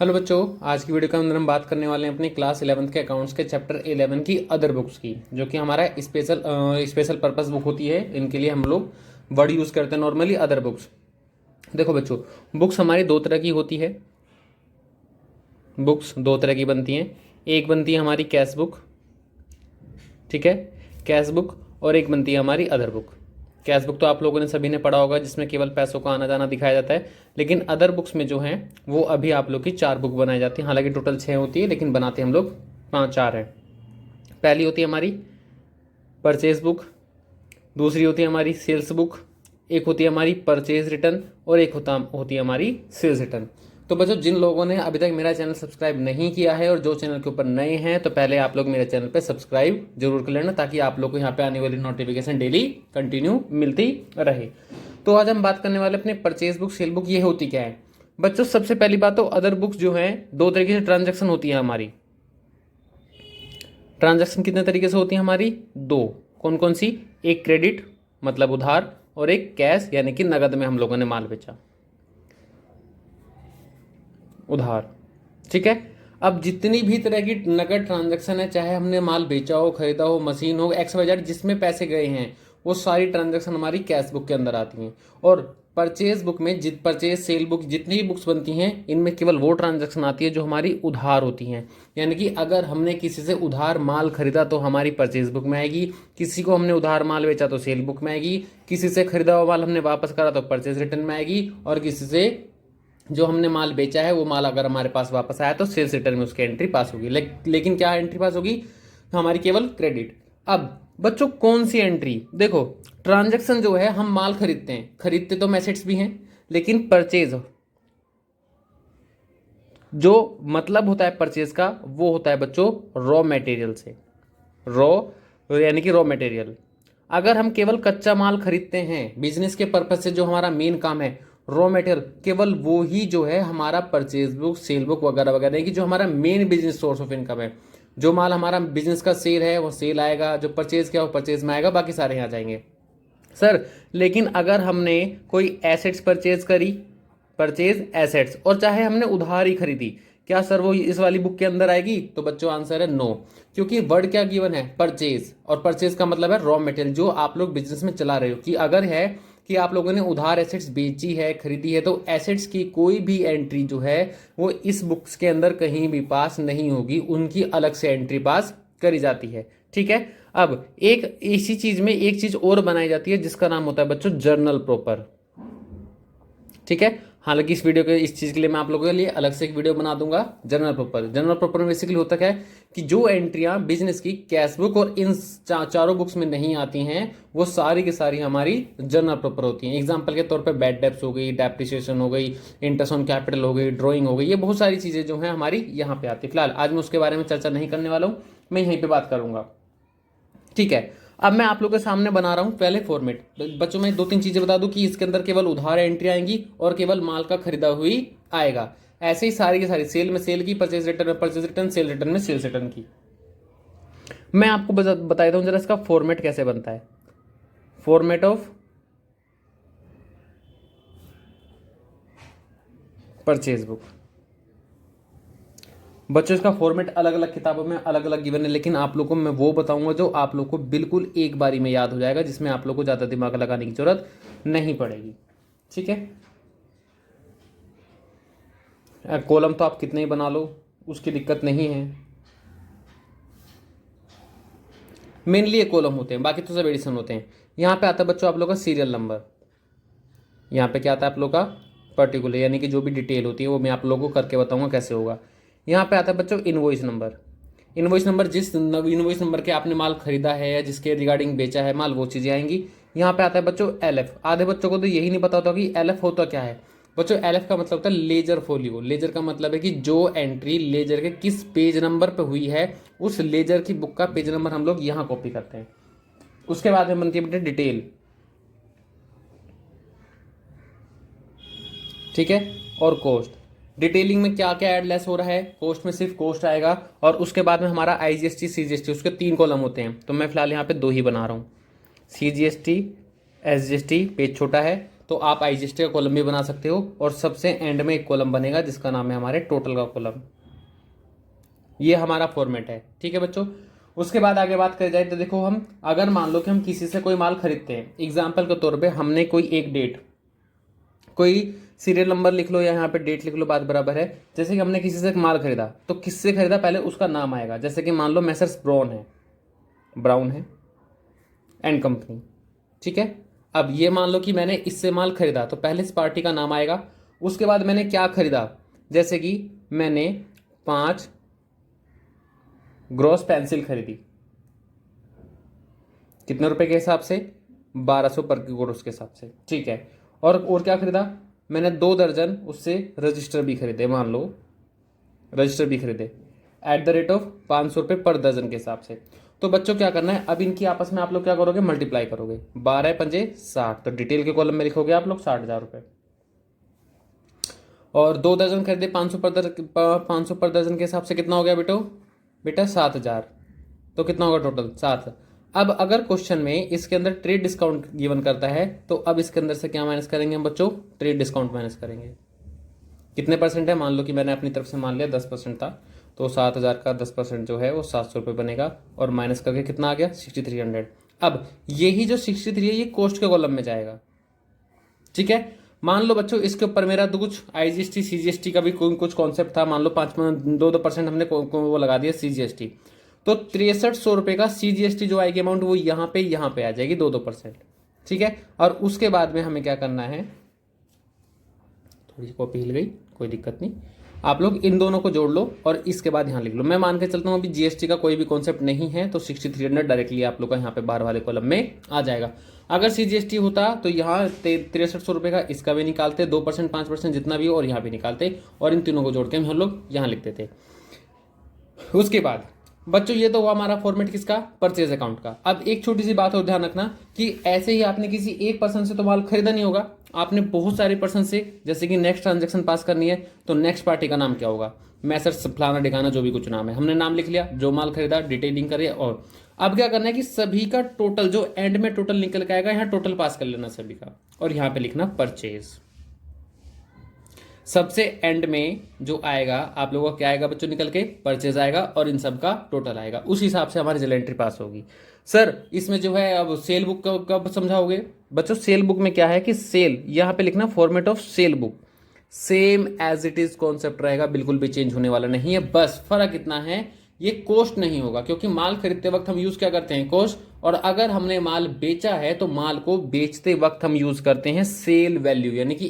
Hello बच्चों, आज की वीडियो के अंदर हम बात करने वाले हैं अपनी क्लास 11th के अकाउंट्स के चैप्टर 11 की अदर बुक्स की, जो कि हमारा स्पेशल पर्पस बुक होती है। इनके लिए हम लोग वर्ड यूज़ करते हैं नॉर्मली अदर बुक्स। देखो बच्चों, बुक्स हमारी दो तरह की होती है। बुक्स दो तरह की बनती हैं। एक बनती है हमारी कैश बुक, ठीक है, कैश बुक, और एक बनती है हमारी अदर बुक। कैश बुक तो आप लोगों ने सभी ने पढ़ा होगा, जिसमें केवल पैसों का आना जाना दिखाया जाता है। लेकिन अदर बुक्स में जो हैं वो अभी आप लोग की 4 बुक बनाई जाती हैं। हालांकि टोटल 6 होती है, लेकिन बनाते हम लोग 4 हैं। पहली होती है हमारी परचेज बुक, दूसरी होती है हमारी सेल्स बुक, एक होती है हमारी परचेज रिटर्न, और एक होती है हमारी सेल्स रिटर्न। तो बच्चों, जिन लोगों ने अभी तक मेरा चैनल सब्सक्राइब नहीं किया है और जो चैनल के ऊपर नए हैं, तो पहले आप लोग मेरे चैनल पे सब्सक्राइब जरूर कर लेना, ताकि आप लोग को यहाँ पे आने वाली नोटिफिकेशन डेली कंटिन्यू मिलती रहे। तो आज हम बात करने वाले अपने परचेज बुक, सेल बुक, ये होती क्या है बच्चों। सबसे पहली बात तो अदर बुक्स जो है, दो तरीके से ट्रांजेक्शन होती है हमारी। ट्रांजैक्शन कितने तरीके से होती है हमारी? दो। कौन कौन सी? एक क्रेडिट मतलब उधार, और एक कैश यानी कि नगद में हम लोगों ने माल बेचा, उधार। ठीक है। अब जितनी भी तरह की नगद ट्रांजैक्शन है, चाहे हमने माल बेचा हो, खरीदा हो, मशीन हो, XYZ, जिसमें पैसे गए हैं, वो सारी ट्रांजैक्शन हमारी कैश बुक के अंदर आती हैं। और परचेज बुक में परचेज सेल बुक जितनी भी बुक्स बनती हैं, इनमें केवल वो ट्रांजैक्शन आती है जो हमारी उधार होती हैं। यानी कि अगर हमने किसी से उधार माल खरीदा तो हमारी परचेज बुक में आएगी, किसी को हमने उधार माल बेचा तो सेल बुक में आएगी, किसी से खरीदा हुआ माल हमने वापस करा तो परचेज रिटर्न में आएगी, और किसी से जो हमने माल बेचा है वो माल अगर हमारे पास वापस आया तो सेल्स रिटर्न में उसकी एंट्री पास होगी। लेकिन क्या एंट्री पास होगी? हमारी केवल क्रेडिट। अब बच्चों, कौन सी एंट्री? देखो, ट्रांजैक्शन जो है, हम माल खरीदते हैं, खरीदते तो हम एसेट्स भी हैं, लेकिन परचेज जो मतलब होता है परचेज का, वो होता है बच्चों रॉ मटेरियल से। रॉ यानी कि रॉ मटेरियल। अगर हम केवल कच्चा माल खरीदते हैं बिजनेस के पर्पज से, जो हमारा मेन काम है रॉ मटेरियल, केवल वो ही जो है हमारा परचेज बुक, सेल बुक वगैरह वगैरह की, जो हमारा main business source of income है। जो माल हमारा बिजनेस का सेल है वो सेल आएगा, जो परचेज किया वो परचेज में आएगा, बाकी सारे यहाँ जाएंगे सर। लेकिन अगर हमने कोई एसेट्स परचेज करी, परचेज एसेट्स, और चाहे हमने उधार ही खरीदी, क्या सर वो इस वाली बुक के अंदर आएगी? तो बच्चों आंसर है नो। क्योंकि वर्ड क्या गिवन है? परचेज, और परचेज का मतलब है रॉ मटेरियल जो आप लोग बिजनेस में चला रहे हो। कि अगर है कि आप लोगों ने उधार एसेट्स बेची है, खरीदी है, तो एसेट्स की कोई भी एंट्री जो है वो इस बुक्स के अंदर कहीं भी पास नहीं होगी, उनकी अलग से एंट्री पास करी जाती है। ठीक है। अब एक इसी चीज में एक चीज और बनाई जाती है, जिसका नाम होता है बच्चों जर्नल प्रॉपर। ठीक है। हालांकि इस वीडियो के इस चीज़ के लिए मैं आप लोगों के लिए अलग से एक वीडियो बना दूंगा। जनरल प्रॉपर, जनरल प्रॉपर में बेसिकली होता क्या है कि जो एंट्रियां बिजनेस की कैश बुक और इन चारों बुक्स में नहीं आती हैं, वो सारी की सारी हमारी जनरल प्रॉपर होती हैं। एग्जांपल के तौर पे बैड डेप्स हो गई, डेप्रिसिएशन हो गई, इंटरेस्ट ऑन कैपिटल हो गई, ड्रॉइंग हो गई, ये बहुत सारी चीज़ें जो हैं हमारी यहाँ पे आती है। फिलहाल आज मैं उसके बारे में चर्चा नहीं करने वाला हूँ, मैं यहीं पर बात करूँगा। ठीक है। अब मैं आप लोगों के सामने बना रहा हूं पहले फॉर्मेट। बच्चों, मैं 2-3 चीजें बता दूं कि इसके अंदर केवल उधार एंट्री आएंगी और केवल माल का खरीदा हुई आएगा। ऐसे ही सारी की सारी सेल में सेल की, परचेज रिटर्न में परचेज रिटर्न, सेल रिटर्न में सेल्स रिटर्न की। मैं आपको बता देता हूं जरा इसका फॉर्मेट कैसे बनता है। Format of purchase book. बच्चों, इसका फॉर्मेट अलग अलग किताबों में अलग अलग गिवन है, लेकिन आप लोगों को मैं वो बताऊंगा जो आप लोग को बिल्कुल एक बारी में याद हो जाएगा, जिसमें आप लोग को ज़्यादा दिमाग लगाने की जरूरत नहीं पड़ेगी। ठीक है। कॉलम तो आप कितने ही बना लो, उसकी दिक्कत नहीं है। मेनली ये कॉलम होते हैं, बाकी तो सब एडिशन होते हैं। यहाँ पे आता है बच्चों आप लोग का सीरियल नंबर। यहाँ पे क्या आता है आप लोग का? पर्टिकुलर, यानी कि जो भी डिटेल होती है वो मैं आप लोगों को करके बताऊंगा कैसे होगा। यहाँ पे आता है बच्चों इनवॉइस नंबर। इनवॉइस नंबर, जिस इनवॉइस नंबर के आपने माल खरीदा है या जिसके रिगार्डिंग बेचा है माल, वो चीज़ें आएंगी। यहाँ पे आता है बच्चों LF। आधे बच्चों को तो यही नहीं पता होता कि LF होता क्या है। बच्चों, LF का मतलब होता है लेजर फोलियो। लेजर का मतलब है कि जो एंट्री लेजर के किस पेज नंबर पे हुई है, उस लेजर की बुक का पेज नंबर हम लोग यहाँ कॉपी करते हैं। उसके बाद में बनती है बेटे डिटेल। ठीक है। और कॉस्ट। डिटेलिंग में क्या क्या ऐड लेस हो रहा है? कॉस्ट में सिर्फ कॉस्ट आएगा, और उसके बाद में हमारा IGST CGST, उसके 3 कॉलम होते हैं, तो मैं फिलहाल यहाँ पे 2 ही बना रहा हूँ। CGST SGST पेज छोटा है तो आप आईजीएसटी का कॉलम भी बना सकते हो और सबसे एंड में एक कॉलम बनेगा जिसका नाम है हमारे टोटल का कॉलम। ये हमारा फॉर्मेट है, ठीक है बच्चों। उसके बाद आगे बात करी जाए तो देखो, हम अगर मान लो कि हम किसी से कोई माल खरीदते हैं, एग्जाम्पल के तौर पे हमने कोई एक डेट, कोई सीरियल नंबर लिख लो या यहाँ पे डेट लिख लो, बात बराबर है। जैसे कि हमने किसी से माल खरीदा, तो किससे खरीदा, पहले उसका नाम आएगा। जैसे कि मान लो मैसर्स ब्राउन है एंड कंपनी, ठीक है। अब ये मान लो कि मैंने इससे माल खरीदा, तो पहले इस पार्टी का नाम आएगा। उसके बाद मैंने क्या खरीदा, जैसे कि मैंने 5 ग्रॉस पेंसिल खरीदी, कितने रुपए के हिसाब से, 1200 पर ग्रॉस के हिसाब से, ठीक है। और क्या खरीदा, मैंने 2 दर्जन उससे रजिस्टर भी खरीदे, मान लो रजिस्टर भी खरीदे एट द रेट ऑफ 500 रुपये पर दर्जन के हिसाब से। तो बच्चों क्या करना है, अब इनकी आपस में आप लोग क्या करोगे, मल्टीप्लाई करोगे, 12 पंजे 60, तो डिटेल के कॉलम में लिखोगे आप लोग 60,000 रुपये। और 2 दर्जन खरीदे 500 पर दर्जन के हिसाब से, कितना हो गया बेटा 7,000, तो कितना होगा टोटल 7। अब अगर क्वेश्चन में इसके अंदर ट्रेड डिस्काउंट गिवन करता है, तो अब इसके अंदर से क्या माइनस करेंगे हम बच्चों, ट्रेड डिस्काउंट माइनस करेंगे। कितने परसेंट है, मान लो कि मैंने अपनी तरफ से मान लिया 10% था, तो 7,000 का 10% जो है वो 700 रुपये बनेगा, और माइनस करके कितना आ गया 6300। अब यही जो 63 है ये कॉस्ट के कॉलम में जाएगा, ठीक है। मान लो बच्चों इसके ऊपर मेरा तो कुछ आईजीएसटी सीजीएसटी का भी कोई कुछ कॉन्सेप्ट था, मान लो 2% हमने वो लगा दिया सीजीएसटी, तो 6300 रुपये का सीजीएसटी जो आएगी अमाउंट वो यहाँ पे आ जाएगी 2%, ठीक है। और उसके बाद में हमें क्या करना है, थोड़ी सी कॉपी हिल गई, कोई दिक्कत नहीं, आप लोग इन दोनों को जोड़ लो और इसके बाद यहाँ लिख लो। मैं मान के चलता हूँ अभी जीएसटी का कोई भी कॉन्सेप्ट नहीं है, तो 6300 डायरेक्टली आप लोग का यहाँ पे बाहर वाले कॉलम में आ जाएगा। अगर सीजीएसटी होता तो यहाँ 6300 रुपये का इसका भी निकालते, 2% 5% जितना भी हो, और यहाँ भी निकालते, और इन तीनों को जोड़ के हम लोग यहाँ लिखते थे। उसके बाद बच्चों ये तो हुआ हमारा फॉर्मेट किसका, परचेज अकाउंट का। अब एक छोटी सी बात और ध्यान रखना कि ऐसे ही आपने किसी एक पर्सन से तो माल खरीदा नहीं होगा, आपने बहुत सारे पर्सन से, जैसे कि नेक्स्ट ट्रांजैक्शन पास करनी है, तो नेक्स्ट पार्टी का नाम क्या होगा, मैसर्स फलाना ढिकाना जो भी कुछ नाम है, हमने नाम लिख लिया, जो माल खरीदा डिटेलिंग करिए। और अब क्या करना है कि सभी का टोटल जो एंड में टोटल निकल के आएगा, यहाँ टोटल पास कर लेना सभी का, और यहाँ पे लिखना परचेज। सबसे एंड में जो आएगा आप लोगों का क्या आएगा बच्चों, निकल के परचेज आएगा, और इन सब का टोटल आएगा। उस हिसाब से हमारी जनरल एंट्री पास होगी। सर इसमें जो है अब सेल बुक कब समझाओगे बच्चों, सेल बुक में क्या है कि सेल, यहाँ पे लिखना format of sale book, same as it is concept रहेगा, बिल्कुल भी चेंज होने वाला नहीं है। बस फर्क इतना है ये कॉस्ट नहीं होगा, क्योंकि माल खरीदते वक्त हम यूज क्या करते हैं, कॉस्ट, और अगर हमने माल बेचा है तो माल को बेचते वक्त हम यूज करते हैं सेल वैल्यू, यानी कि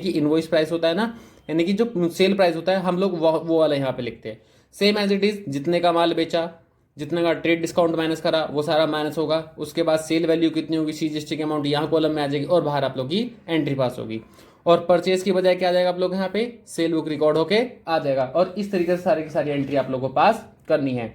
इनवॉइस प्राइस होता है ना, यानी कि जो सेल प्राइस होता है हम लोग वो वाला यहाँ पे लिखते हैं। सेम एज इट इज, जितने का माल बेचा, जितने का ट्रेड डिस्काउंट माइनस करा, वो सारा माइनस होगा। उसके बाद सेल वैल्यू कितनी होगी, सीजीएसटी की अमाउंट यहाँ कॉलम में आ जाएगी, और बाहर आप लोग की एंट्री पास होगी। और परचेज की बजाय क्या आ जाएगा आप लोग यहाँ पे, सेल बुक रिकॉर्ड होके आ जाएगा। और इस तरीके से सारी की सारी एंट्री आप लोगों को पास करनी है।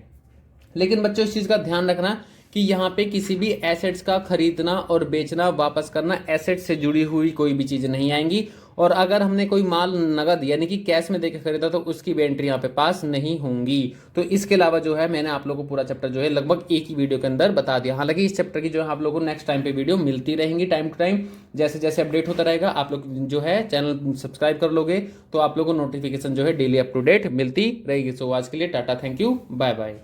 लेकिन बच्चों इस चीज का ध्यान रखना कि यहाँ पे किसी भी एसेट्स का खरीदना और बेचना, वापस करना, एसेट से जुड़ी हुई कोई भी चीज नहीं आएंगी। और अगर हमने कोई माल नगद यानी कि कैश में देकर खरीदा तो उसकी भी एंट्री यहाँ पे पास नहीं होंगी। तो इसके अलावा जो है मैंने आप लोगों को पूरा चैप्टर जो है लगभग एक ही वीडियो के अंदर बता दिया। हालांकि इस चैप्टर की जो है आप लोगों को नेक्स्ट टाइम पे वीडियो मिलती रहेंगी, टाइम टू टाइम जैसे जैसे अपडेट होता रहेगा। आप लोग जो है चैनल सब्सक्राइब कर लोगे तो आप लोगों को नोटिफिकेशन जो है डेली अप टू डेट मिलती रहेगी। सो आज के लिए tata, thank you, bye bye.